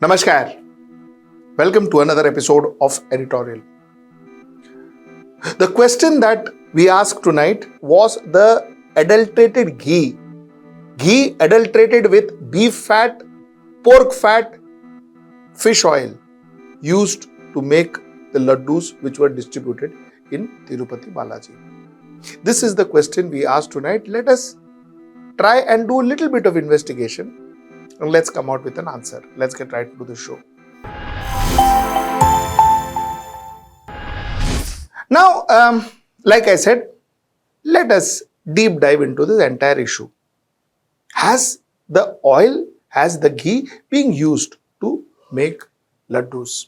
Namaskar. Welcome to another episode of Editorial. The question that we asked tonight was the adulterated ghee. Ghee adulterated with beef fat, pork fat, fish oil used to make the laddus which were distributed in Tirupati Balaji. This is the question we asked tonight. Let us try and do a little bit of investigation and let's come out with an answer. Let's get right into the show. Now, like I said, let us deep dive into this entire issue. Has the ghee being used to make laddus?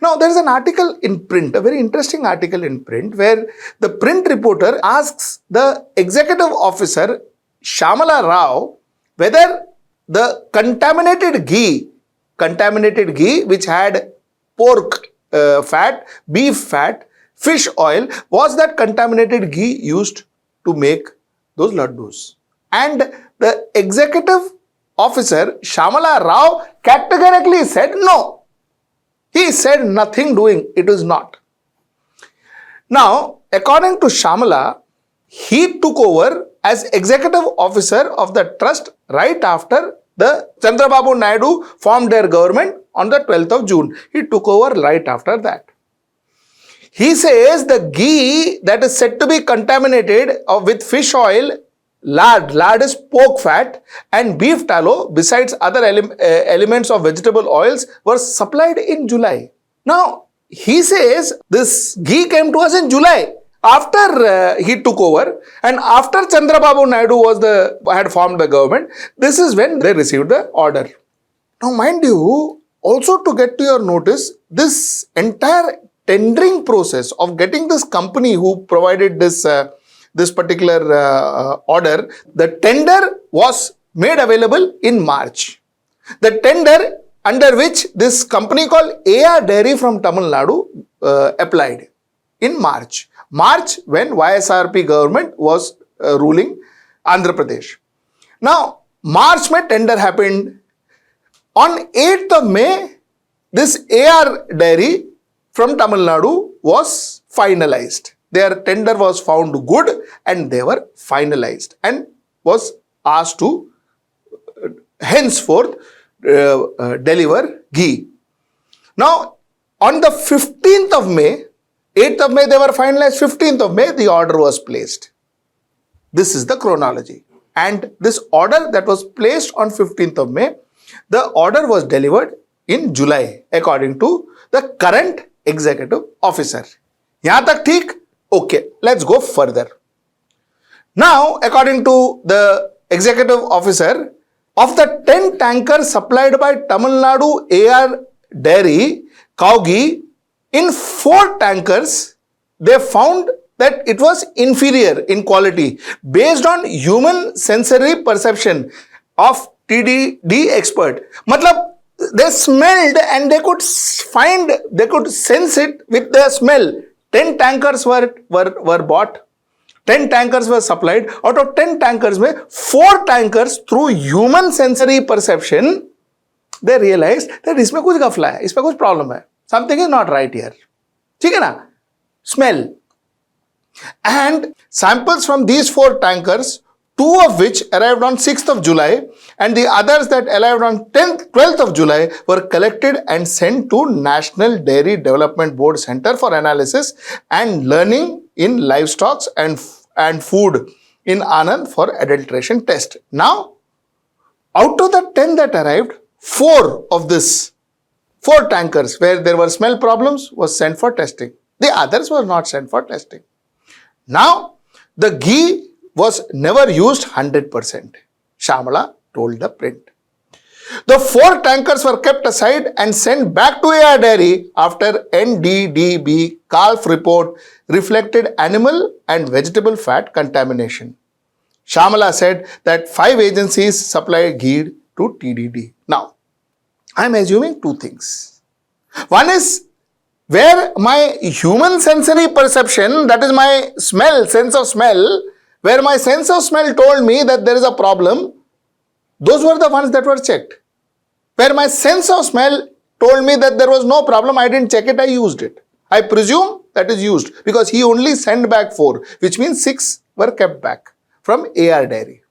Now, there is an article in print, a very interesting article in print, where the print reporter asks the executive officer, Shamala Rao, whether the contaminated ghee which had pork fat, beef fat, fish oil, was that contaminated ghee used to make those laddus? And the executive officer, Shamala Rao, categorically said no. He said nothing doing, it is not. Now, according to Shamala, he took over as executive officer of the trust right after the Chandrababu Naidu formed their government on the 12th of June. He took over right after that. He says the ghee that is said to be contaminated with fish oil, lard is pork fat, and beef tallow, besides other elements of vegetable oils, were supplied in July. Now, he says this ghee came to us in July after he took over, and after Chandrababu Naidu had formed the government. This is when they received the order. Now, mind you, also to get to your notice, this entire tendering process of getting this company who provided this particular order, the tender was made available in March. The tender under which this company called AR Dairy from Tamil Nadu applied in March. March, when YSRP government was ruling Andhra Pradesh. Now, March mein tender happened. On 8th of May, this AR Dairy from Tamil Nadu was finalized. Their tender was found good and they were finalized and was asked to henceforth deliver ghee. Now, on the 15th of May, 8th of May they were finalized, 15th of May the order was placed. This is the chronology. And this order that was placed on 15th of May, the order was delivered in July according to the current executive officer. Yahan tak theek? Okay, let's go further. Now, according to the executive officer, of the 10 tankers supplied by Tamil Nadu AR Dairy cow ghee, in 4 tankers, they found that it was inferior in quality based on human sensory perception of TDP expert. Matlab, they smelled and they could sense it with the smell. 10 tankers were bought, 10 tankers were supplied. Out of 10 tankers, 4 tankers through human sensory perception, they realized that इसमें कुछ गफला है, इसमें कुछ problem है. Something is not right here. ठीक है ना? Smell. And samples from these 4 tankers, 2 of which arrived on 6th of July and the others that arrived on 12th of July were collected and sent to National Dairy Development Board Center for Analysis and Learning in Livestock and Food in Anand for adulteration test. Now, out of the 10 that arrived, 4 tankers where there were smell problems was sent for testing. The others were not sent for testing. Now, the ghee was never used 100%. Shamala told the print. The 4 tankers were kept aside and sent back to AR Dairy after NDDB calf report reflected animal and vegetable fat contamination. Shamala said that 5 agencies supply ghee to TDP. Now, I am assuming 2 things. One is where my human sensory perception, that is my sense of smell, where my sense of smell told me that there is a problem, those were the ones that were checked. where my sense of smell told me that there was no problem. I didn't check it, I used it. I presume that is used because he only sent back 4, which means 6 were kept back from AR Dairy.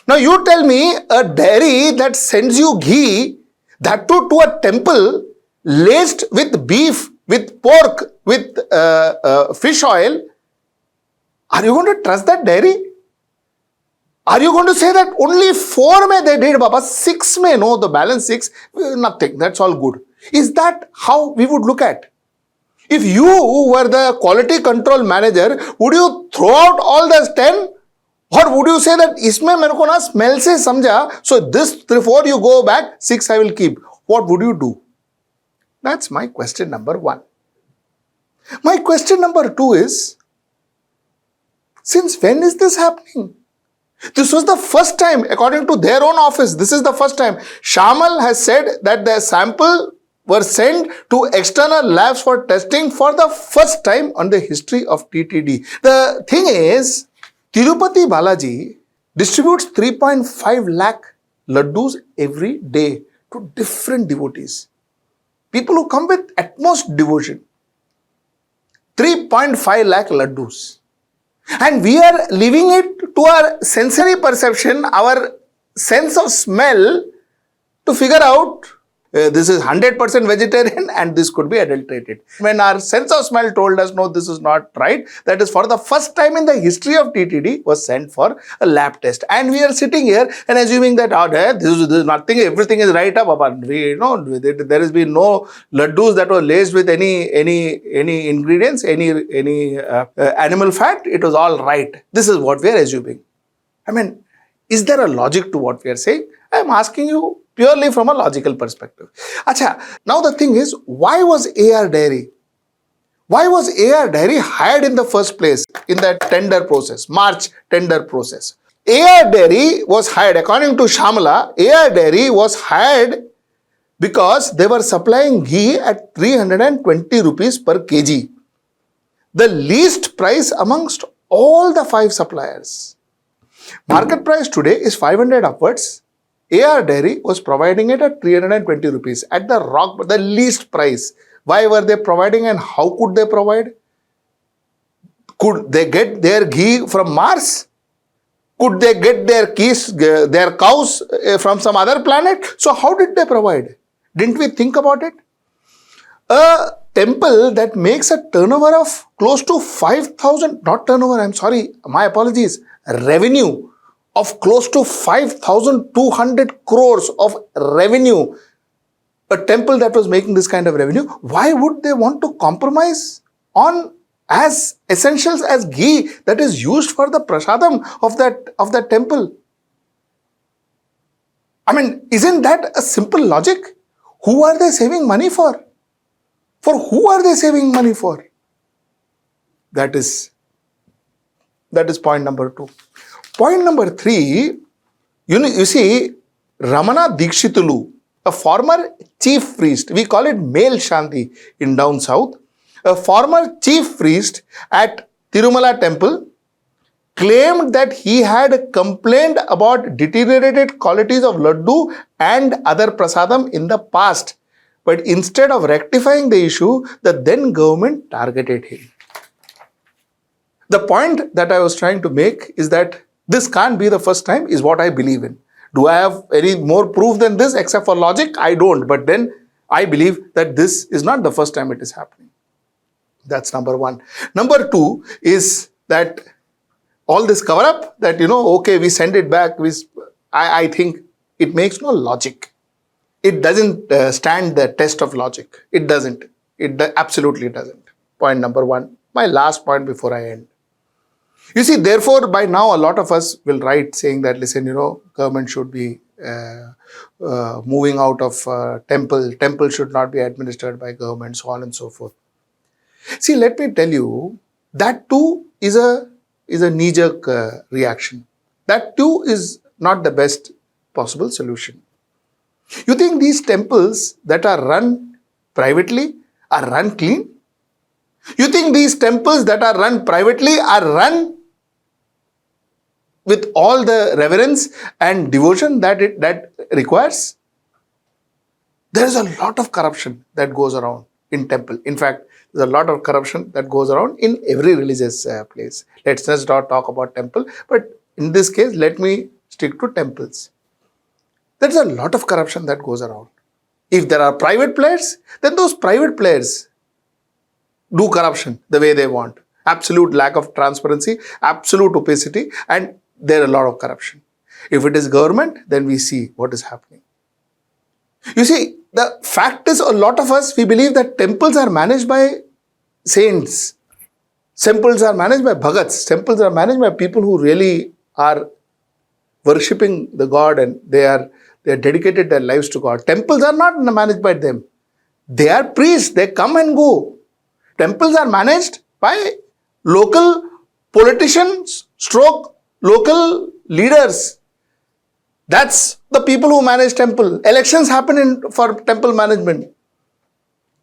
Now you tell me a dairy that sends you ghee, that too to a temple laced with beef, with pork, with fish oil, are you going to trust that dairy? Are you going to say that only 4 may they did, Baba, 6 may no, the balance 6, nothing, that's all good. Is that how we would look at? If you were the quality control manager, would you throw out all the 10? Or would you say that isme mere ko na smell se samjha, so this 4 you go back, 6 I will keep. What would you do? That's my question number 1. My question number 2 is, since when is this happening? This was the first time, according to their own office, this is the first time. Shamal has said that the sample were sent to external labs for testing for the first time on the history of TTD. The thing is, Tirupati Balaji distributes 3.5 lakh laddus every day to different devotees. People who come with utmost devotion. 3.5 lakh laddus. And we are leaving it to our sensory perception, our sense of smell to figure out this is 100% vegetarian and this could be adulterated. When our sense of smell told us, no, this is not right, that is for the first time in the history of TTD was sent for a lab test. And we are sitting here and assuming that this is nothing, everything is right up. We know there has been no laddus that were laced with any ingredients, any animal fat. It was all right. This is what we are assuming. I mean, is there a logic to what we are saying? I am asking you purely from a logical perspective. Acha, now the thing is, why was AR Dairy? Why was AR Dairy hired in the first place in that tender process, March tender process? AR Dairy was hired, according to Shamala, AR Dairy was hired because they were supplying ghee at 320 rupees per kg. The least price amongst all the 5 suppliers. Market price today is 500 upwards. AR Dairy was providing it at 320 rupees at the least price. Why were they providing and how could they provide? Could they get their ghee from Mars? Could they get their cows from some other planet? So how did they provide? Didn't we think about it? A temple that makes a turnover of close to 5,000, not turnover, I'm sorry, my apologies, revenue of close to 5,200 crores of revenue, a temple that was making this kind of revenue, why would they want to compromise on as essentials as ghee that is used for the prasadam of that temple? I mean, isn't that a simple logic? Who are they saving money for? For who are they saving money for? That is point number 2. Point number 3, you see, Ramana Dikshitulu, a former chief priest, we call it male Shanti in down south, a former chief priest at Tirumala temple claimed that he had complained about deteriorated qualities of laddu and other prasadam in the past. But instead of rectifying the issue, the then government targeted him. The point that I was trying to make is that this can't be the first time, is what I believe in. Do I have any more proof than this except for logic? I don't. But then I believe that this is not the first time it is happening. That's number 1. Number 2 is that all this cover up that, okay, we send it back. I think it makes no logic. It doesn't stand the test of logic. It doesn't. It absolutely doesn't. Point number 1. My last point before I end. You see, therefore, by now, a lot of us will write saying that, listen, government should be moving out of temple. Temple should not be administered by government, so on and so forth. See, let me tell you, that too is a knee-jerk reaction. That too is not the best possible solution. You think these temples that are run privately are run clean? You think these temples that are run privately are run with all the reverence and devotion that requires? There is a lot of corruption that goes around in temple. In fact, there's a lot of corruption that goes around in every religious place. Let's just not talk about temple, but in this case, let me stick to temples. There's a lot of corruption that goes around. If there are private players, then those private players do corruption the way they want. Absolute lack of transparency, absolute opacity, and there are a lot of corruption. If it is government, then we see what is happening. You see, the fact is, a lot of us, we believe that temples are managed by saints. Temples are managed by bhagats. Temples are managed by people who really are worshipping the God and they are dedicated their lives to God. Temples are not managed by them. They are priests. They come and go. Temples are managed by local politicians, local leaders. That's the people who manage temple. Elections happen for temple management.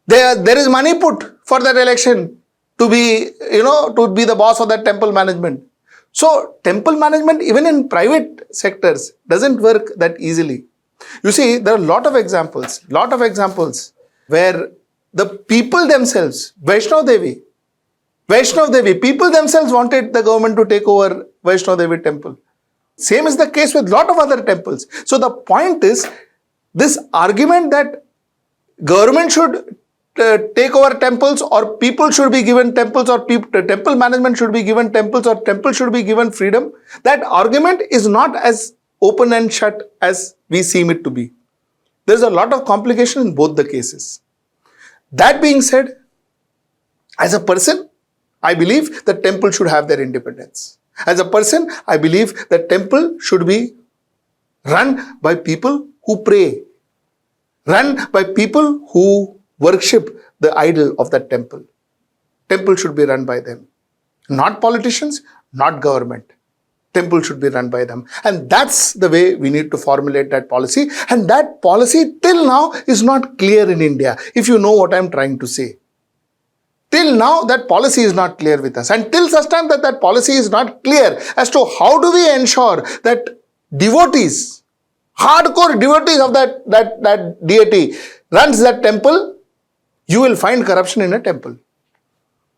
There is money put for that election to be the boss of that temple management. So temple management, even in private sectors, doesn't work that easily. You see, there are a lot of examples where the people themselves, Vaishnav Devi, people themselves wanted the government to take over Vaishnav Devi temple. Same is the case with a lot of other temples. So the point is, this argument that government should take over temples or people should be given temples or temple management should be given temples or temple should be given freedom, that argument is not as open and shut as we seem it to be. There is a lot of complication in both the cases. That being said, as a person, I believe that temple should have their independence. As a person, I believe that temple should be run by people who pray, run by people who worship the idol of that temple. Temple should be run by them. Not politicians, not government. Temple should be run by them. And that's the way we need to formulate that policy. And that policy till now is not clear in India, if you know what I'm trying to say. Till now, that policy is not clear with us. And till such time that policy is not clear as to how do we ensure that devotees, hardcore devotees of that deity runs that temple, you will find corruption in a temple.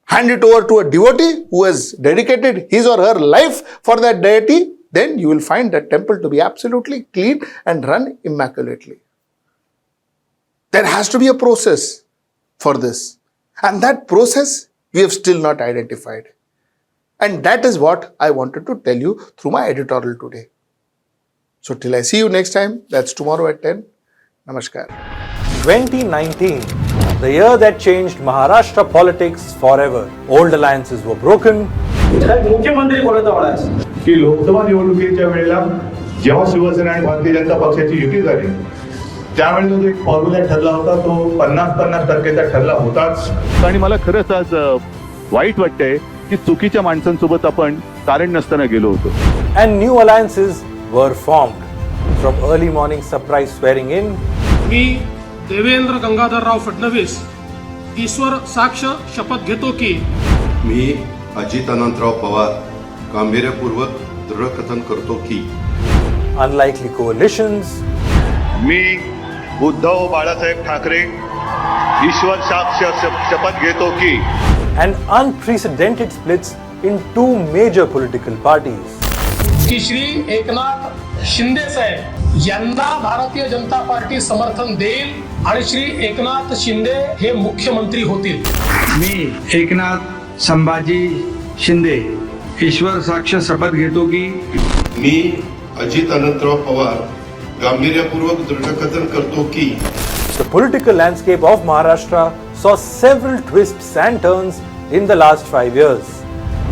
Hand it over to a devotee who has dedicated his or her life for that deity, then you will find that temple to be absolutely clean and run immaculately. There has to be a process for this. And that process we have still not identified. And that is what I wanted to tell you through my editorial today. So till I see you next time, that's tomorrow at 10. Namaskar. 2019, the year that changed Maharashtra politics forever. Old alliances were broken. मुख्यमंत्री कोणाचा म्हणायचं की लोकसभा निवडणुकीच्या वेळेला जेव्हा शिवसेना आणि भारतीय जनता पक्षाची युती झाली त्यावेळेला जो एक फॉर्म्युला ठरला होता तो 50-50% ठरला होताच. आणि मला खरंच आज वाईट वाटतंय की चुकीच्या माणसांसोबत आपण कारण नसताना गेलो होतो. And new alliances were formed. From early morning surprise swearing in. मी देवेंद्र गंगाधरराव फडणवीस ईश्वर साक्ष शपथ घेतो की मी अजित अनंतराव पवार गांभीर्यपूर्वक दृढकथन करतो की Unlikely coalitions. मी उद्धव बाळासाहेब ठाकरे ईश्वर साक्ष शपथ घेतो की And unprecedented splits in two major political parties. की श्री एकनाथ शिंदे साहेब यांना भारतीय जनता पार्टी समर्थन देईल आणि श्री एकनाथ शिंदे हे मुख्यमंत्री होतील. मी एकनाथ संभाजी शिंदे ईश्वर साक्ष शपथ घेतो की मी अजित अनंतराव पवार गांभीर्यपूर्वक दृढकथन करतो की The political landscape of Maharashtra saw several twists and turns in the last 5 years.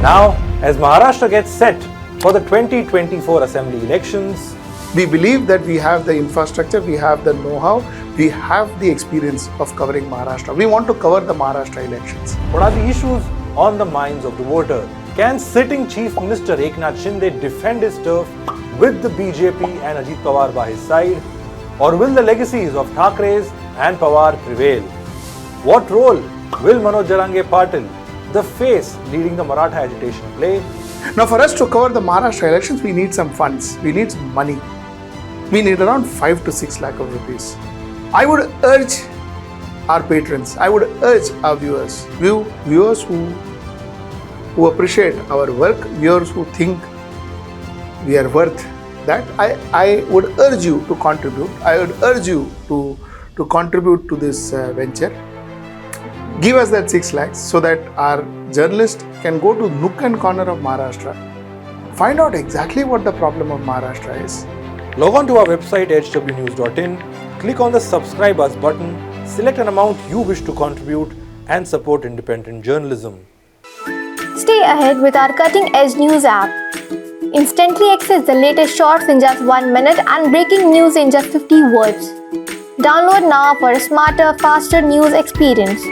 Now, as Maharashtra gets set for the 2024 assembly elections, We believe that we have the infrastructure, we have the know-how, we have the experience of covering Maharashtra. We want to cover the Maharashtra elections. what are the issues on the minds of the voter? Can sitting Chief Minister Eknath Shinde defend his turf with the BJP and Ajit Pawar by his side? Or will the legacies of Thakres and Pawar prevail? What role will Manoj Jarange Patil, the face leading the Maratha agitation, play? Now, for us to cover the Maharashtra elections, we need some funds, we need some money. We need around 5 to 6 lakh of rupees. I would urge our patrons, I would urge our viewers who appreciate our work, viewers who think we are worth that, I would urge you to contribute. I would urge you to contribute to this venture. Give us that 6 lakhs so that our journalist can go to nook and corner of Maharashtra, find out exactly what the problem of Maharashtra is. Log on to our website hwnews.in, click on the subscribe us button, select an amount you wish to contribute and support independent journalism. Stay ahead with our cutting-edge news app. Instantly access the latest shorts in just 1 minute and breaking news in just 50 words. Download now for a smarter, faster news experience.